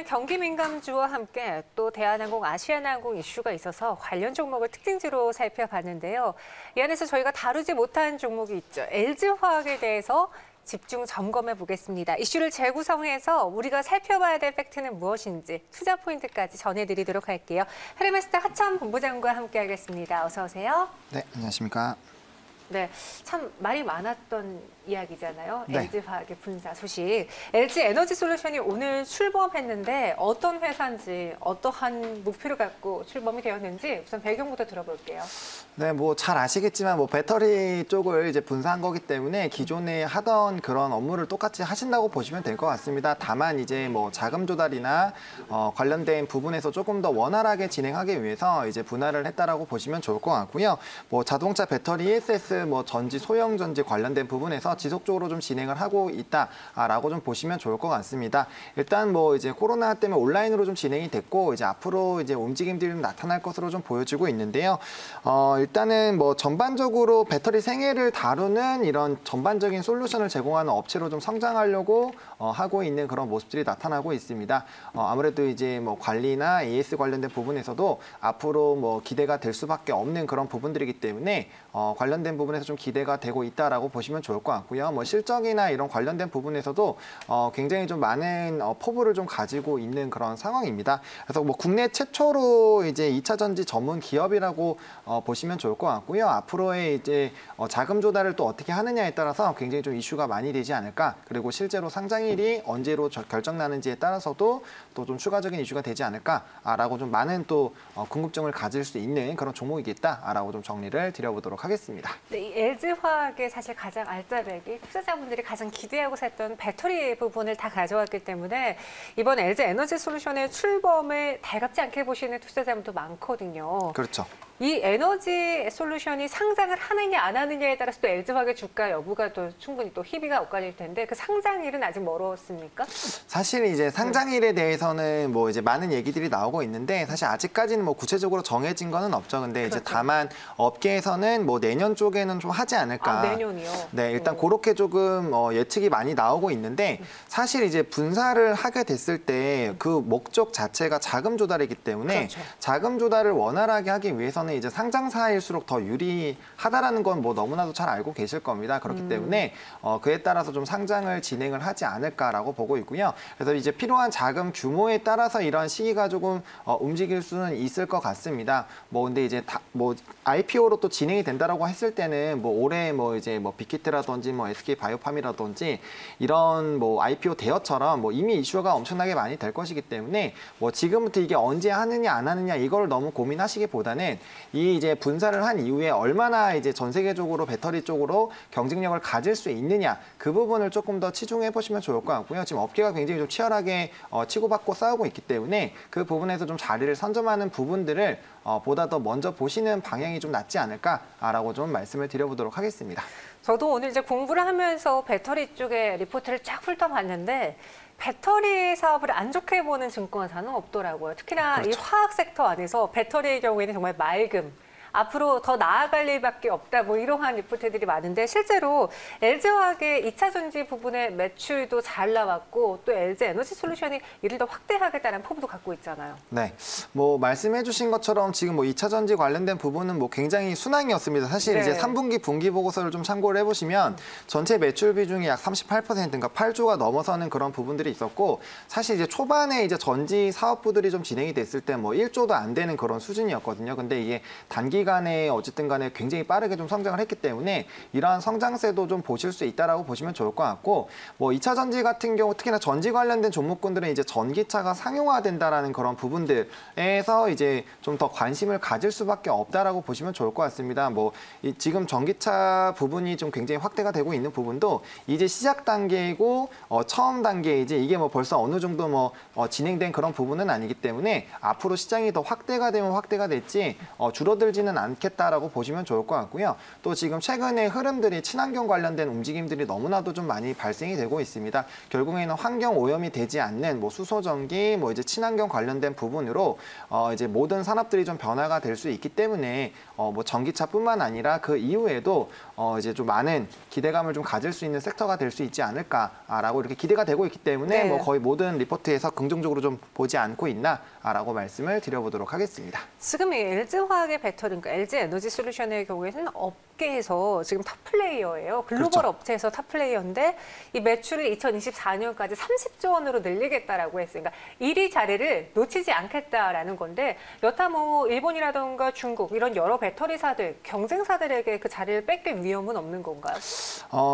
오늘 경기 민감주와 함께 또 대한항공, 아시아나항공 이슈가 있어서 관련 종목을 특징지로 살펴봤는데요. 이 안에서 저희가 다루지 못한 종목이 있죠. LG화학에 대해서 집중 점검해 보겠습니다. 이슈를 재구성해서 우리가 살펴봐야 될 팩트는 무엇인지 투자 포인트까지 전해드리도록 할게요. 헤르메스타 하천 본부장과 함께하겠습니다. 어서 오세요. 네, 안녕하십니까. 네, 참 말이 많았던 이야기잖아요. 네. LG화학의 분사 소식. LG에너지솔루션이 오늘 출범했는데 어떤 회사인지, 어떠한 목표를 갖고 출범이 되었는지 우선 배경부터 들어볼게요. 네, 뭐 잘 아시겠지만 뭐 배터리 쪽을 이제 분사한 거기 때문에 기존에 하던 그런 업무를 똑같이 하신다고 보시면 될 것 같습니다. 다만 이제 뭐 자금 조달이나 관련된 부분에서 조금 더 원활하게 진행하기 위해서 이제 분할을 했다라고 보시면 좋을 것 같고요. 뭐 자동차 배터리 ESS 뭐 전지 소형 전지 관련된 부분에서 지속적으로 좀 진행을 하고 있다라고 좀 보시면 좋을 것 같습니다. 일단 뭐 이제 코로나 때문에 온라인으로 좀 진행이 됐고 이제 앞으로 이제 움직임들이 좀 나타날 것으로 좀 보여지고 있는데요. 일단은 뭐 전반적으로 배터리 생애를 다루는 이런 전반적인 솔루션을 제공하는 업체로 좀 성장하려고 하고 있는 그런 모습들이 나타나고 있습니다. 아무래도 이제 뭐 관리나 AS 관련된 부분에서도 앞으로 뭐 기대가 될 수밖에 없는 그런 부분들이기 때문에 관련된 부분에서 좀 기대가 되고 있다라고 보시면 좋을 것 같고요. 뭐 실적이나 이런 관련된 부분에서도 굉장히 좀 많은 포부를 좀 가지고 있는 그런 상황입니다. 그래서 뭐 국내 최초로 이제 2차 전지 전문 기업이라고 보시면 좋을 것 같고요. 앞으로의 이제 자금 조달을 또 어떻게 하느냐에 따라서 굉장히 좀 이슈가 많이 되지 않을까. 그리고 실제로 상장일이 언제로 결정나는지에 따라서도 또 좀 추가적인 이슈가 되지 않을까라고 좀 많은 또 궁금증을 가질 수 있는 그런 종목이겠다라고 좀 정리를 드려보도록 하겠습니다. 네, 이 LG화학의 사실 가장 알짜배기, 투자자분들이 가장 기대하고 샀던 배터리 부분을 다 가져왔기 때문에 이번 LG에너지솔루션의 출범을 달갑지 않게 보시는 투자자분도 많거든요. 그렇죠. 이 에너지 솔루션이 상장을 하느냐 안 하느냐에 따라서 또 LG화학의 주가 여부가 또 충분히 또 희비가 엇갈릴 텐데 그 상장일은 아직 멀었습니까? 사실 이제 상장일에 대해서는 뭐 이제 많은 얘기들이 나오고 있는데 사실 아직까지는 뭐 구체적으로 정해진 거는 없죠. 근데 그렇죠. 이제 다만 업계에서는 뭐 내년 쪽에는 좀 하지 않을까. 내년이요? 네, 일단 그렇게 조금 예측이 많이 나오고 있는데 사실 이제 분사를 하게 됐을 때 그 목적 자체가 자금 조달이기 때문에 그렇죠. 자금 조달을 원활하게 하기 위해서는 이제 상장사일수록 더 유리하다라는 건 뭐 너무나도 잘 알고 계실 겁니다. 그렇기 때문에 그에 따라서 좀 상장을 진행을 하지 않을까라고 보고 있고요. 그래서 이제 필요한 자금 규모에 따라서 이런 시기가 조금 움직일 수는 있을 것 같습니다. 뭐 근데 이제 뭐 IPO로 또 진행이 된다라고 했을 때는 뭐 올해 뭐 이제 뭐 빅히트라든지 뭐 SK 바이오팜이라든지 이런 뭐 IPO 대여처럼 뭐 이미 이슈가 엄청나게 많이 될 것이기 때문에 뭐 지금부터 이게 언제 하느냐 안 하느냐 이걸 너무 고민하시기보다는 이 이제 분사를 한 이후에 얼마나 이제 전 세계적으로 배터리 쪽으로 경쟁력을 가질 수 있느냐 그 부분을 조금 더 치중해 보시면 좋을 것 같고요. 지금 업계가 굉장히 좀 치열하게 치고받고 싸우고 있기 때문에 그 부분에서 좀 자리를 선점하는 부분들을 보다 더 먼저 보시는 방향이 좀 낫지 않을까라고 좀 말씀을 드려보도록 하겠습니다. 저도 오늘 이제 공부를 하면서 배터리 쪽에 리포트를 쫙 훑어봤는데 배터리 사업을 안 좋게 보는 증권사는 없더라고요. 특히나 그렇죠. 이 화학 섹터 안에서 배터리의 경우에는 정말 맑음, 앞으로 더 나아갈 일밖에 없다 뭐 이러한 리포트들이 많은데 실제로 LG화학의 2차 전지 부분의 매출도 잘 나왔고 또 LG에너지솔루션이 이를 더 확대하겠다는 포부도 갖고 있잖아요. 네, 뭐 말씀해 주신 것처럼 지금 뭐 2차 전지 관련된 부분은 뭐 굉장히 순항이었습니다. 사실 네. 이제 3분기 분기 보고서를 좀 참고를 해보시면 전체 매출 비중이 약 38%, 그러니까 8조가 넘어서는 그런 부분들이 있었고 사실 이제 초반에 이제 전지 사업부들이 좀 진행이 됐을 때 뭐 1조도 안 되는 그런 수준이었거든요. 근데 이게 단기간에 어쨌든 간에 굉장히 빠르게 좀 성장을 했기 때문에 이러한 성장세도 좀 보실 수 있다라고 보시면 좋을 것 같고 뭐 2차 전지 같은 경우 특히나 전지 관련된 종목군들은 이제 전기차가 상용화된다라는 그런 부분들에서 이제 좀 더 관심을 가질 수밖에 없다라고 보시면 좋을 것 같습니다. 뭐 지금 전기차 부분이 좀 굉장히 확대가 되고 있는 부분도 이제 시작 단계이고 처음 단계이지 이게 뭐 벌써 어느 정도 뭐 진행된 그런 부분은 아니기 때문에 앞으로 시장이 더 확대가 되면 확대가 됐지 줄어들지는 나쁘지는 않겠다라고 보시면 좋을 것 같고요. 또 지금 최근에 흐름들이 친환경 관련된 움직임들이 너무나도 좀 많이 발생이 되고 있습니다. 결국에는 환경 오염이 되지 않는 뭐 수소전기, 뭐 이제 친환경 관련된 부분으로 이제 모든 산업들이 좀 변화가 될 수 있기 때문에 뭐 전기차뿐만 아니라 그 이후에도 이제 좀 많은 기대감을 좀 가질 수 있는 섹터가 될 수 있지 않을까라고 이렇게 기대가 되고 있기 때문에 네. 뭐 거의 모든 리포트에서 긍정적으로 좀 보지 않고 있나라고 말씀을 드려보도록 하겠습니다. 지금 이 LG화학의 배터리, 그러니까 LG에너지솔루션의 경우에는 업계에서 지금 탑 플레이어예요. 글로벌 그렇죠. 업체에서 탑 플레이어인데 이 매출을 2024년까지 30조 원으로 늘리겠다라고 했어요. 그러니까 1위 자리를 놓치지 않겠다라는 건데 여타 뭐 일본이라던가 중국 이런 여러 배터리사들, 경쟁사들에게 그 자리를 뺏길 위험은 없는 건가요?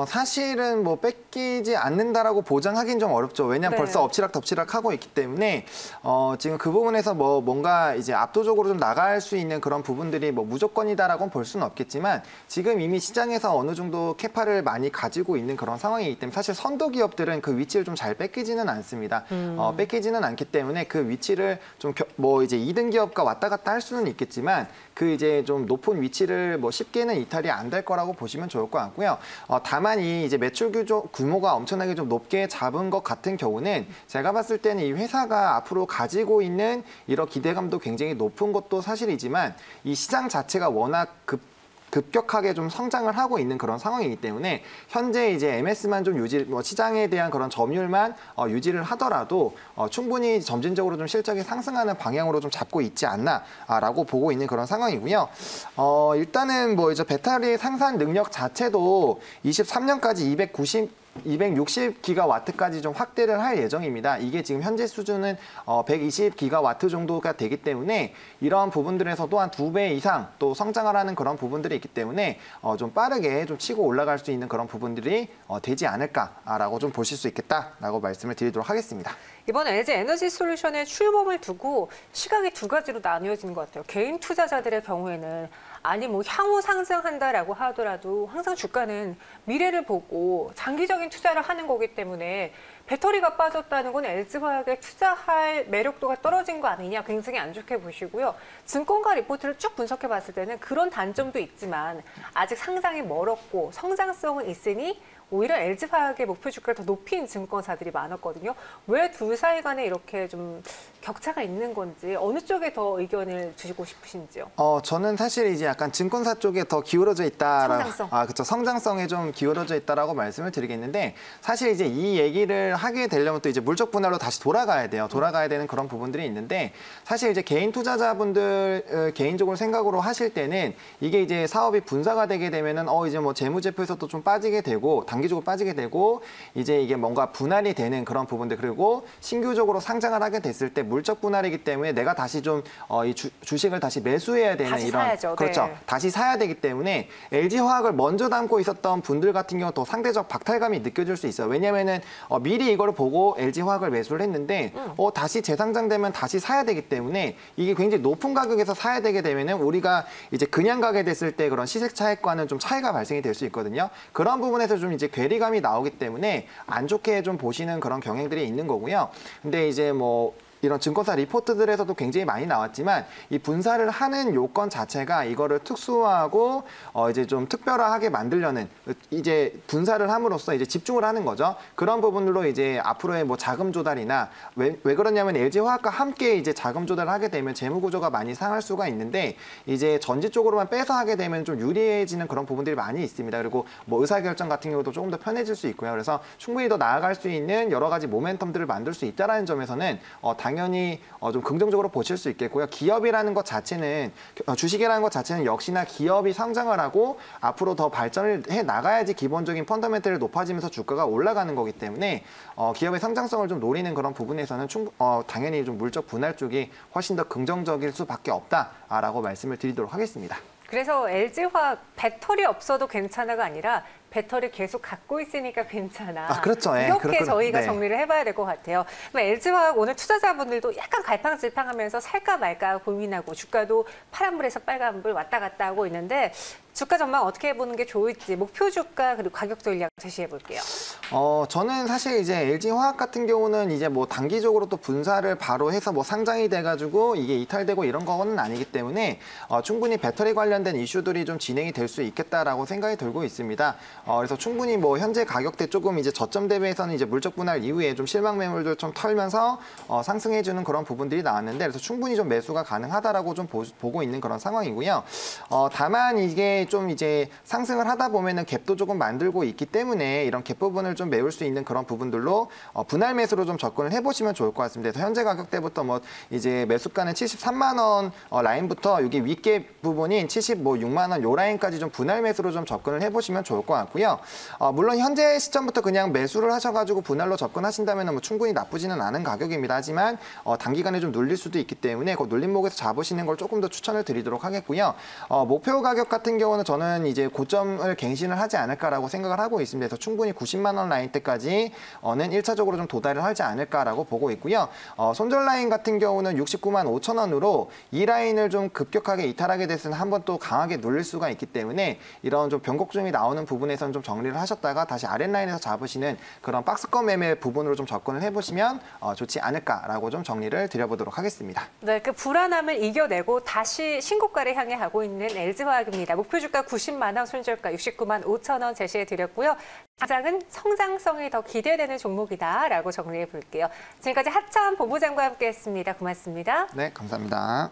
사실은 뭐 뺏기지 않는다라고 보장하긴 좀 어렵죠. 왜냐하면 네. 벌써 엎치락덮치락 하고 있기 때문에 지금 그 부분에서 뭐 뭔가 이제 압도적으로 좀 나갈 수 있는 그런 부분들이 뭐 무조건이다라고는 볼 수는 없겠지만 지금 이미 시장에서 어느 정도 캐파를 많이 가지고 있는 그런 상황이기 때문에 사실 선도 기업들은 그 위치를 좀 잘 뺏기지는 않습니다. 뺏기지는 않기 때문에 그 위치를 좀 뭐 이제 2등 기업과 왔다 갔다 할 수는 있겠지만 그 이제 좀 높은 위치를 뭐 쉽게는 이탈이 안 될 거라고 보시면 좋을 것 같고요. 다만 이 이제 매출 규모가 엄청나게 좀 높게 잡은 것 같은 경우는 제가 봤을 때는 이 회사가 앞으로 가지고 있는 이런 기대감도 굉장히 높은 것도 사실이지만 이 시장 자체가 워낙 급격하게 좀 성장을 하고 있는 그런 상황이기 때문에 현재 이제 MS만 좀 뭐 시장에 대한 그런 점유율만 유지를 하더라도 충분히 점진적으로 좀 실적이 상승하는 방향으로 좀 잡고 있지 않나라고 보고 있는 그런 상황이고요. 일단은 뭐 이제 배터리 생산 능력 자체도 23년까지 260기가와트까지 좀 확대를 할 예정입니다. 이게 지금 현재 수준은 120기가와트 정도가 되기 때문에 이러한 부분들에서도 한 2배 이상 또 성장을 하는 그런 부분들이 있기 때문에 좀 빠르게 좀 치고 올라갈 수 있는 그런 부분들이 되지 않을까라고 좀 보실 수 있겠다라고 말씀을 드리도록 하겠습니다. 이번 LG에너지솔루션의 출범을 두고 시각이 두 가지로 나뉘어지는 것 같아요. 개인 투자자들의 경우에는 아니 뭐 향후 상승한다라고 하더라도 항상 주가는 미래를 보고 장기적인 투자를 하는 거기 때문에 배터리가 빠졌다는 건 LG화학에 투자할 매력도가 떨어진 거 아니냐 굉장히 안 좋게 보시고요. 증권가 리포트를 쭉 분석해 봤을 때는 그런 단점도 있지만 아직 상장이 멀었고 성장성은 있으니 오히려 LG화학의 목표 주가를 더 높인 증권사들이 많았거든요. 왜 둘 사이 간에 이렇게 좀 격차가 있는 건지 어느 쪽에 더 의견을 주시고 싶으신지요? 저는 사실 이제 약간 증권사 쪽에 더 기울어져 있다라고 성장성. 그렇죠. 성장성에 좀 기울어져 있다라고 말씀을 드리겠는데 사실 이제 이 얘기를 하게 되려면 또 이제 물적 분할로 다시 돌아가야 돼요. 돌아가야 되는 그런 부분들이 있는데 사실 이제 개인 투자자분들 개인적으로 생각으로 하실 때는 이게 이제 사업이 분사가 되게 되면은 이제 뭐 재무제표에서도 좀 빠지게 되고 단기적으로 빠지게 되고 이제 이게 뭔가 분할이 되는 그런 부분들 그리고 신규적으로 상장을 하게 됐을 때 물적 분할이기 때문에 내가 다시 좀 이 주식을 다시 매수해야 되는 다시 이런 사야죠. 그렇죠. 네. 다시 사야 되기 때문에 LG화학을 먼저 담고 있었던 분들 같은 경우 더 상대적 박탈감이 느껴질 수 있어요. 왜냐면은 미리 이거를 보고 LG화학을 매수를 했는데 다시 재상장되면 다시 사야 되기 때문에 이게 굉장히 높은 가격에서 사야 되게 되면은 우리가 이제 그냥 가게 됐을 때 그런 시세 차익과는 좀 차이가 발생이 될 수 있거든요. 그런 부분에서 좀 이제 괴리감이 나오기 때문에 안 좋게 좀 보시는 그런 경향들이 있는 거고요. 근데 이제 뭐 이런 증권사 리포트들에서도 굉장히 많이 나왔지만 이 분사를 하는 요건 자체가 이거를 특수하고 이제 좀 특별하게 만들려는 이제 분사를 함으로써 이제 집중을 하는 거죠. 그런 부분으로 이제 앞으로의 뭐 자금 조달이나 왜 그러냐면 LG화학과 함께 이제 자금 조달을 하게 되면 재무 구조가 많이 상할 수가 있는데 이제 전지 쪽으로만 빼서 하게 되면 좀 유리해지는 그런 부분들이 많이 있습니다. 그리고 뭐 의사결정 같은 경우도 조금 더 편해질 수 있고요. 그래서 충분히 더 나아갈 수 있는 여러 가지 모멘텀들을 만들 수 있다라는 점에서는 당연히 좀 긍정적으로 보실 수 있겠고요. 기업이라는 것 자체는 주식이라는 것 자체는 역시나 기업이 성장을 하고 앞으로 더 발전을 해 나가야지 기본적인 펀더멘털이 높아지면서 주가가 올라가는 거기 때문에 기업의 성장성을 좀 노리는 그런 부분에서는 당연히 좀 물적 분할 쪽이 훨씬 더 긍정적일 수밖에 없다라고 말씀을 드리도록 하겠습니다. 그래서 LG화학 배터리 없어도 괜찮아가 아니라 배터리 계속 갖고 있으니까 괜찮아. 그렇죠. 예, 이렇게 그렇구나. 저희가 네. 정리를 해봐야 될 것 같아요. LG화학 오늘 투자자분들도 약간 갈팡질팡하면서 살까 말까 고민하고 주가도 파란불에서 빨간불 왔다 갔다 하고 있는데 주가 전망 어떻게 보는 게 좋을지 목표 주가 그리고 가격 전략 제시해 볼게요. 저는 사실 이제 LG화학 같은 경우는 이제 뭐 단기적으로 또 분사를 바로 해서 뭐 상장이 돼가지고 이게 이탈되고 이런 거는 아니기 때문에 충분히 배터리 관련된 이슈들이 좀 진행이 될 수 있겠다라고 생각이 들고 있습니다. 그래서 충분히 뭐 현재 가격대 조금 이제 저점 대비해서는 이제 물적 분할 이후에 좀 실망 매물들 좀 털면서 상승해주는 그런 부분들이 나왔는데 그래서 충분히 좀 매수가 가능하다라고 좀 보고 있는 그런 상황이고요. 다만 이게 좀 이제 상승을 하다 보면은 갭도 조금 만들고 있기 때문에 이런 갭 부분을 좀 메울 수 있는 그런 부분들로 분할 매수로 좀 접근을 해보시면 좋을 것 같습니다. 그래서 현재 가격대부터 뭐 이제 매수가는 73만 원 라인부터 여기 윗갭 부분인 76만 원 요 라인까지 좀 분할 매수로 좀 접근을 해보시면 좋을 것 같고요. 물론 현재 시점부터 그냥 매수를 하셔가지고 분할로 접근하신다면 뭐 충분히 나쁘지는 않은 가격입니다. 하지만 단기간에 좀 눌릴 수도 있기 때문에 그 눌림목에서 잡으시는 걸 조금 더 추천을 드리도록 하겠고요. 목표 가격 같은 경우는 저는 이제 고점을 갱신을 하지 않을까라고 생각을 하고 있습니다. 그래서 충분히 90만 원 라인 때까지는 1차적으로 좀 도달을 하지 않을까라고 보고 있고요. 손절 라인 같은 경우는 69만 5천 원으로 이 라인을 좀 급격하게 이탈하게 됐으면 한번 또 강하게 눌릴 수가 있기 때문에 이런 좀 변곡점이 나오는 부분에서는 좀 정리를 하셨다가 다시 아랫라인에서 잡으시는 그런 박스권 매매 부분으로 좀 접근을 해보시면 좋지 않을까라고 좀 정리를 드려보도록 하겠습니다. 네, 그 불안함을 이겨내고 다시 신고가를 향해 가고 있는 LG화학입니다. 목표 주가 90만 원, 손절가 69만 5천 원 제시해 드렸고요. 당장은 성장성이 더 기대되는 종목이다라고 정리해 볼게요. 지금까지 하천 본부장과 함께했습니다. 고맙습니다. 네, 감사합니다.